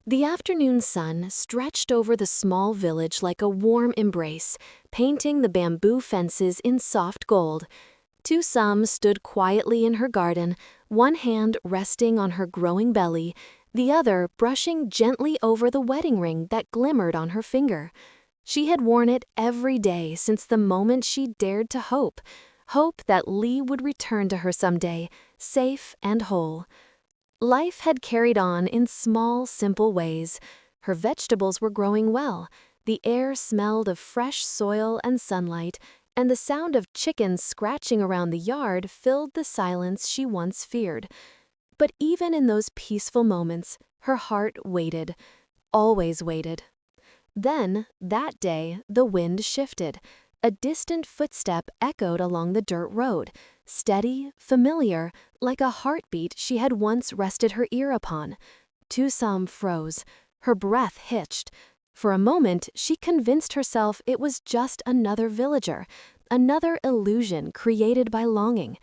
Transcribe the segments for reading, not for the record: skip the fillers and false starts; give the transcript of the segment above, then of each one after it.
The afternoon sun stretched over the small village like a warm embrace, painting the bamboo fences in soft gold. Tusam stood quietly in her garden, one hand resting on her growing belly, the other brushing gently over the wedding ring that glimmered on her finger. She had worn it every day since the moment she dared to hope that Lee would return to her someday, safe and whole. Life had carried on in small, simple ways. Her vegetables were growing well, the air smelled of fresh soil and sunlight, and the sound of chickens scratching around the yard filled the silence she once feared. But even in those peaceful moments, her heart waited, always waited. Then, that day, the wind shifted. A distant footstep echoed along the dirt road, steady, familiar, like a heartbeat she had once rested her ear upon. Tusam froze. Her breath hitched. For a moment, she convinced herself it was just another villager, another illusion created by longing.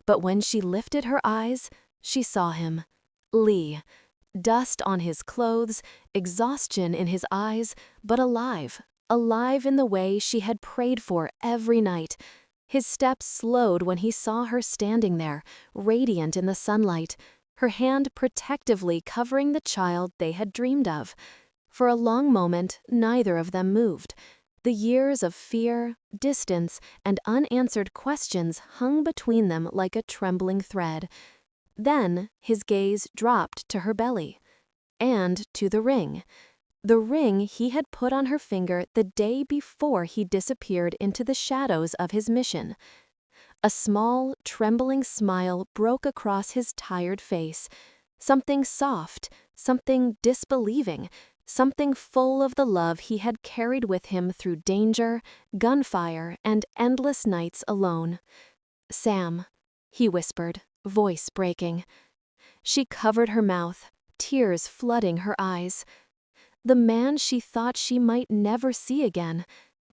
But when she lifted her eyes, she saw him. Lee. Dust on his clothes, exhaustion in his eyes, but alive in the way she had prayed for every night. His steps slowed when he saw her standing there, radiant in the sunlight, her hand protectively covering the child they had dreamed of. For a long moment, neither of them moved. The years of fear, distance, and unanswered questions hung between them like a trembling thread. Then his gaze dropped to her belly. And to the ring. The ring he had put on her finger the day before he disappeared into the shadows of his mission. A small, trembling smile broke across his tired face. Something soft, something disbelieving, something full of the love he had carried with him through danger, gunfire, and endless nights alone. "Sam," he whispered, voice breaking. She covered her mouth, tears flooding her eyes. The man she thought she might never see again,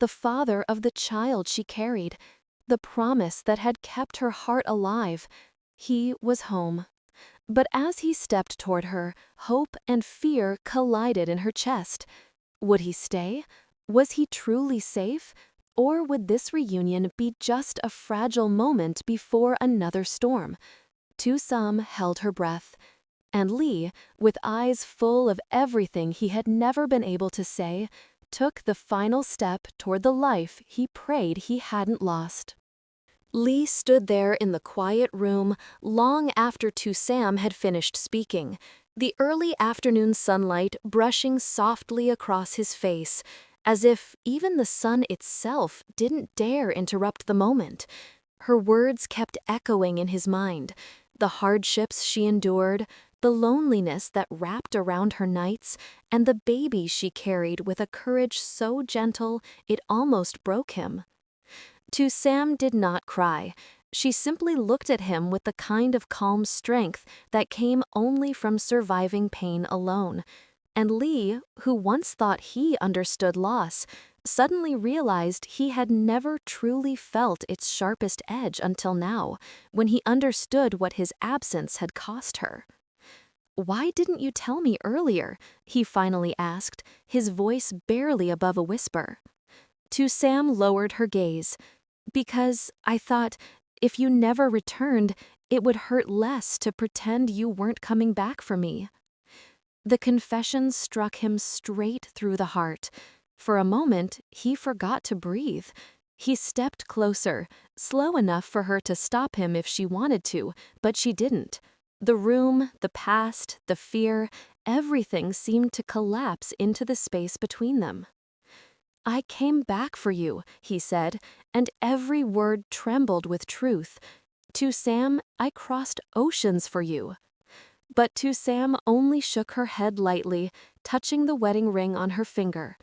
the father of the child she carried, the promise that had kept her heart alive, he was home. But as he stepped toward her, hope and fear collided in her chest. Would he stay? Was he truly safe? Or would this reunion be just a fragile moment before another storm? Tusam held her breath. And Lee, with eyes full of everything he had never been able to say, took the final step toward the life he prayed he hadn't lost. Lee stood there in the quiet room long after Tusam had finished speaking, the early afternoon sunlight brushing softly across his face, as if even the sun itself didn't dare interrupt the moment. Her words kept echoing in his mind, the hardships she endured, the loneliness that wrapped around her nights, and the baby she carried with a courage so gentle it almost broke him. Tusam did not cry. She simply looked at him with the kind of calm strength that came only from surviving pain alone. And Lee, who once thought he understood loss, suddenly realized he had never truly felt its sharpest edge until now, when he understood what his absence had cost her. "Why didn't you tell me earlier?" he finally asked, his voice barely above a whisper. Tusam lowered her gaze. "Because I thought, if you never returned, it would hurt less to pretend you weren't coming back for me." The confession struck him straight through the heart. For a moment, he forgot to breathe. He stepped closer, slow enough for her to stop him if she wanted to, but she didn't. The room, the past, the fear, everything seemed to collapse into the space between them. "I came back for you," he said, and every word trembled with truth. "Tusam, I crossed oceans for you." But Tusam only shook her head lightly, touching the wedding ring on her finger.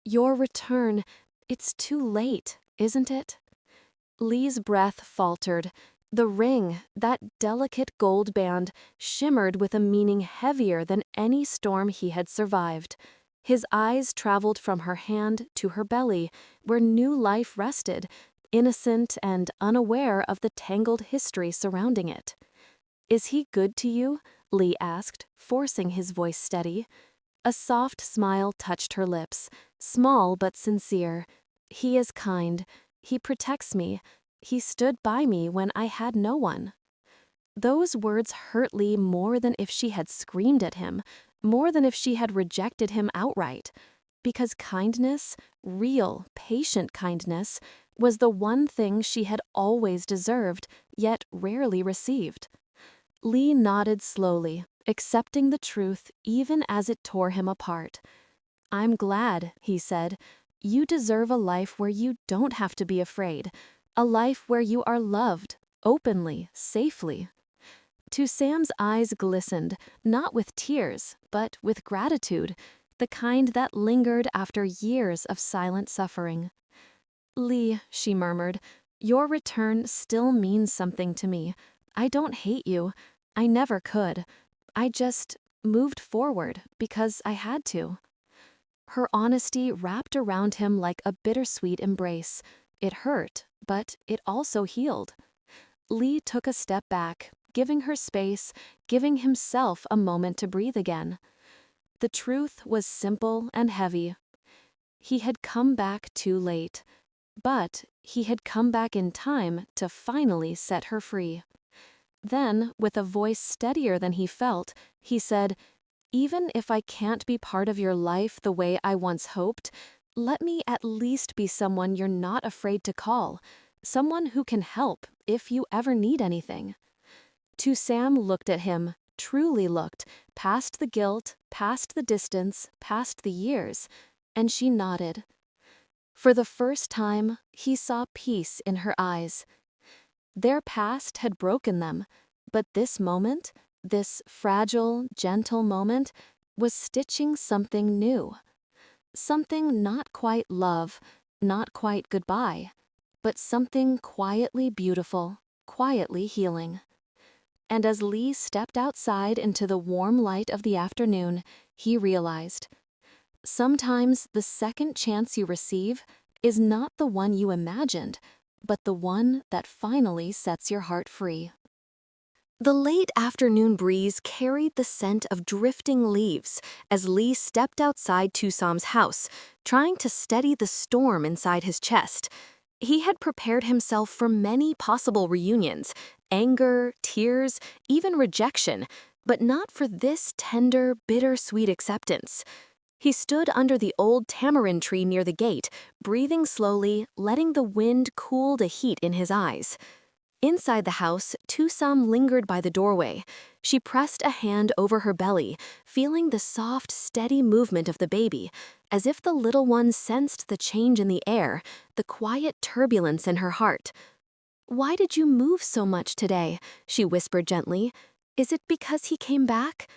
"Your return, it's too late, isn't it?" Lee's breath faltered. The ring, that delicate gold band, shimmered with a meaning heavier than any storm he had survived. His eyes traveled from her hand to her belly, where new life rested, innocent and unaware of the tangled history surrounding it. "Is he good to you?" Lee asked, forcing his voice steady. A soft smile touched her lips, small but sincere. He is kind. He protects me. He stood by me when I had no one. Those words hurt Lee more than if she had screamed at him, more than if she had rejected him outright. Because kindness, real, patient kindness, was the one thing she had always deserved, yet rarely received. Lee nodded slowly, accepting the truth even as it tore him apart. "I'm glad," he said. "You deserve a life where you don't have to be afraid, a life where you are loved, openly, safely." To Sam's eyes glistened, not with tears, but with gratitude, the kind that lingered after years of silent suffering. "Lee," she murmured, "your return still means something to me. I don't hate you. I never could. I just moved forward because I had to." Her honesty wrapped around him like a bittersweet embrace. It hurt, but it also healed. Lee took a step back, giving her space, giving himself a moment to breathe again. The truth was simple and heavy. He had come back too late, but he had come back in time to finally set her free. Then, with a voice steadier than he felt, he said, "Even if I can't be part of your life the way I once hoped, let me at least be someone you're not afraid to call, someone who can help if you ever need anything." Sam looked at him, truly looked, past the guilt, past the distance, past the years, and she nodded. For the first time, he saw peace in her eyes. Their past had broken them, but this moment, this fragile, gentle moment, was stitching something new. Something not quite love, not quite goodbye, but something quietly beautiful, quietly healing. And as Lee stepped outside into the warm light of the afternoon, he realized, sometimes the second chance you receive is not the one you imagined, but the one that finally sets your heart free. The late afternoon breeze carried the scent of drifting leaves as Lee stepped outside Sam's house, trying to steady the storm inside his chest. He had prepared himself for many possible reunions, anger, tears, even rejection, but not for this tender, bittersweet acceptance. He stood under the old tamarind tree near the gate, breathing slowly, letting the wind cool the heat in his eyes. Inside the house, Sam lingered by the doorway. She pressed a hand over her belly, feeling the soft, steady movement of the baby, as if the little one sensed the change in the air, the quiet turbulence in her heart. "Why did you move so much today?" she whispered gently. "Is it because he came back?"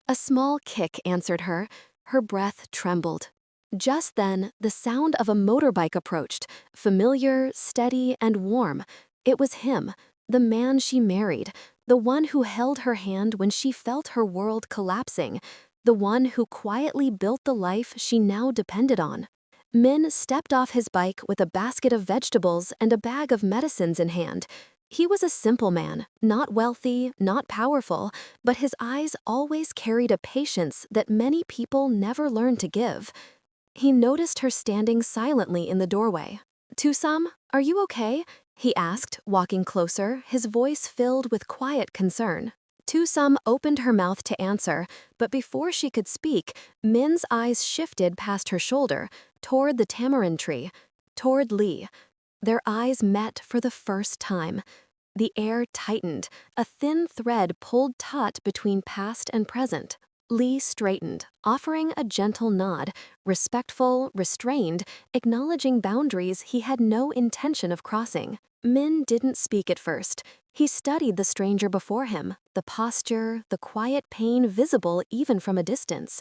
A small kick answered her. Her breath trembled. Just then, the sound of a motorbike approached, familiar, steady, and warm. It was him, the man she married, the one who held her hand when she felt her world collapsing, the one who quietly built the life she now depended on. Min stepped off his bike with a basket of vegetables and a bag of medicines in hand. He was a simple man, not wealthy, not powerful, but his eyes always carried a patience that many people never learn to give. He noticed her standing silently in the doorway. "Sam, are you okay?" he asked, walking closer, his voice filled with quiet concern. Sam opened her mouth to answer, but before she could speak, Min's eyes shifted past her shoulder, toward the tamarind tree, toward Lee. Their eyes met for the first time. The air tightened, a thin thread pulled taut between past and present. Lee straightened, offering a gentle nod, respectful, restrained, acknowledging boundaries he had no intention of crossing. Min didn't speak at first. He studied the stranger before him, the posture, the quiet pain visible even from a distance.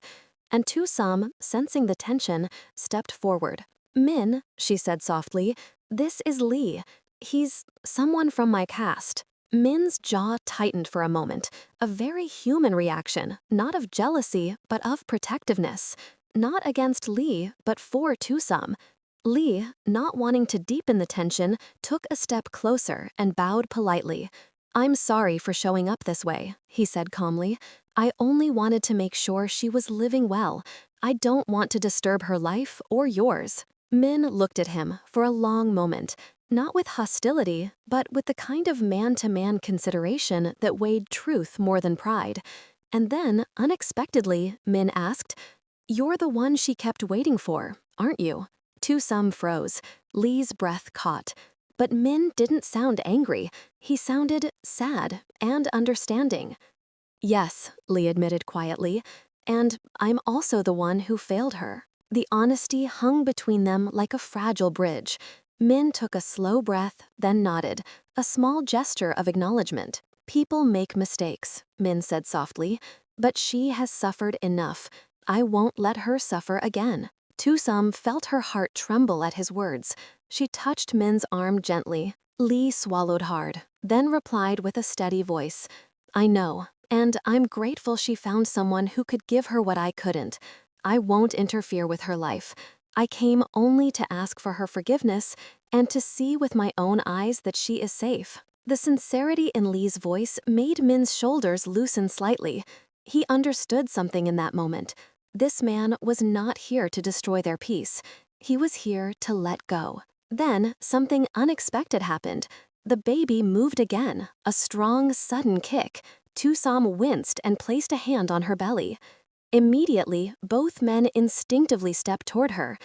And Sam, sensing the tension, stepped forward. "Min," she said softly, "this is Lee. He's someone from my cast." Min's jaw tightened for a moment, a very human reaction, not of jealousy, but of protectiveness. Not against Lee, but for Sam. Lee, not wanting to deepen the tension, took a step closer and bowed politely. "I'm sorry for showing up this way," he said calmly. I only wanted to make sure she was living well. I don't want to disturb her life or yours." Min looked at him for a long moment, not with hostility, but with the kind of man-to-man consideration that weighed truth more than pride. And then, unexpectedly, Min asked, "You're the one she kept waiting for, aren't you?" Tusam froze. Lee's breath caught. But Min didn't sound angry. He sounded sad and understanding. "Yes," Lee admitted quietly, "and I'm also the one who failed her." The honesty hung between them like a fragile bridge. Min took a slow breath, then nodded, a small gesture of acknowledgement. "People make mistakes," Min said softly, "but she has suffered enough. I won't let her suffer again." Tusam felt her heart tremble at his words. She touched Min's arm gently. Lee swallowed hard, then replied with a steady voice, "I know. And I'm grateful she found someone who could give her what I couldn't. I won't interfere with her life. I came only to ask for her forgiveness and to see with my own eyes that she is safe." The sincerity in Lee's voice made Min's shoulders loosen slightly. He understood something in that moment. This man was not here to destroy their peace. He was here to let go. Then something unexpected happened. The baby moved again, a strong, sudden kick. Tusam winced and placed a hand on her belly. Immediately, both men instinctively stepped toward her.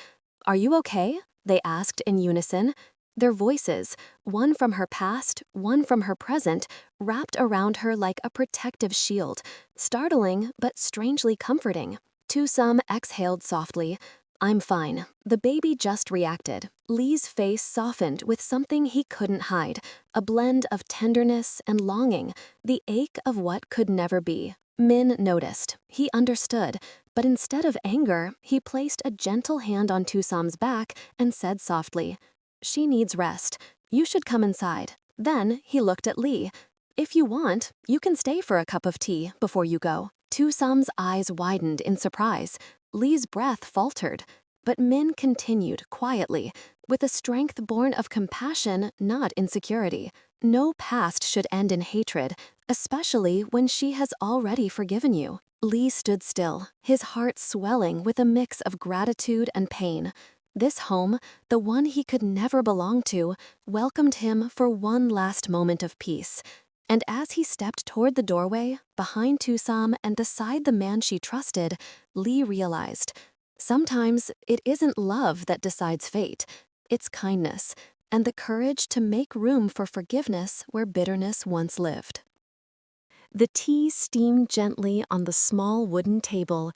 "Are you okay?" they asked in unison. Their voices, one from her past, one from her present, wrapped around her like a protective shield, startling but strangely comforting. Tusam exhaled softly. "I'm fine. The baby just reacted." Lee's face softened with something he couldn't hide, a blend of tenderness and longing, the ache of what could never be. Min noticed. He understood. But instead of anger, he placed a gentle hand on Tusam's back and said softly, "She needs rest. You should come inside." Then he looked at Lee. "If you want, you can stay for a cup of tea before you go." Tusam's eyes widened in surprise. Lee's breath faltered. But Min continued quietly, with a strength born of compassion, not insecurity. No past should end in hatred, especially when she has already forgiven you. Lee stood still, his heart swelling with a mix of gratitude and pain. This home, the one he could never belong to, welcomed him for one last moment of peace. And as he stepped toward the doorway, behind Tusam and beside the man she trusted, Lee realized, sometimes it isn't love that decides fate, it's kindness, and the courage to make room for forgiveness where bitterness once lived. The tea steamed gently on the small wooden table.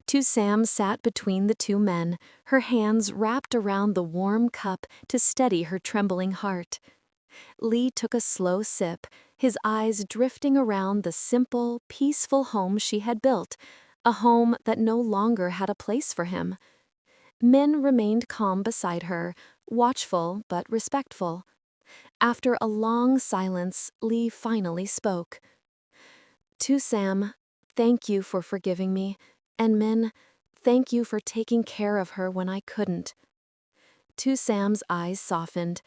Tusam sat between the two men, her hands wrapped around the warm cup to steady her trembling heart. Lee took a slow sip, his eyes drifting around the simple, peaceful home she had built, a home that no longer had a place for him. Min remained calm beside her, watchful but respectful. After a long silence, Lee finally spoke. "Tusam, thank you for forgiving me, and Min, thank you for taking care of her when I couldn't." Tusam's eyes softened.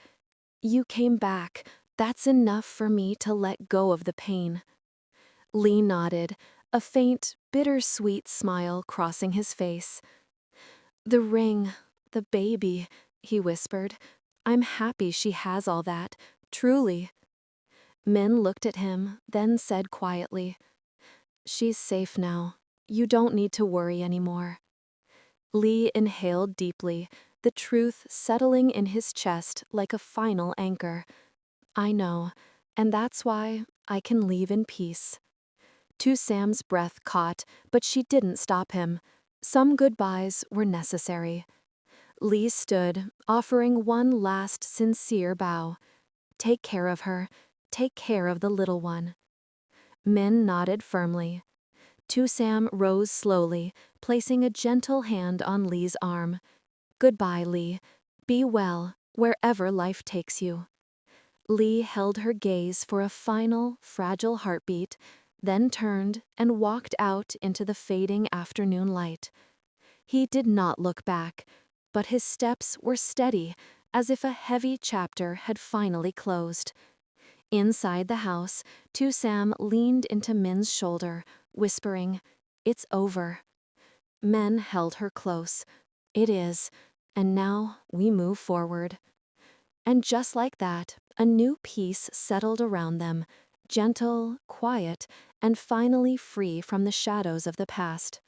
"You came back. That's enough for me to let go of the pain." Lee nodded, a faint, bittersweet smile crossing his face. "The ring, the baby," he whispered. "I'm happy she has all that, truly." Min looked at him, then said quietly, "She's safe now. You don't need to worry anymore." Lee inhaled deeply, the truth settling in his chest like a final anchor. "I know, and that's why I can leave in peace." Tusam's breath caught, but she didn't stop him. Some goodbyes were necessary. Lee stood, offering one last sincere bow. "Take care of her. Take care of the little one." Min nodded firmly. Tusam rose slowly, placing a gentle hand on Lee's arm. "Goodbye, Lee. Be well, wherever life takes you." Lee held her gaze for a final, fragile heartbeat, then turned and walked out into the fading afternoon light. He did not look back, but his steps were steady, as if a heavy chapter had finally closed. Inside the house, Tusam leaned into Min's shoulder, whispering, "It's over." Men held her close. "It is. And now we move forward." And just like that, a new peace settled around them, gentle, quiet, and finally free from the shadows of the past.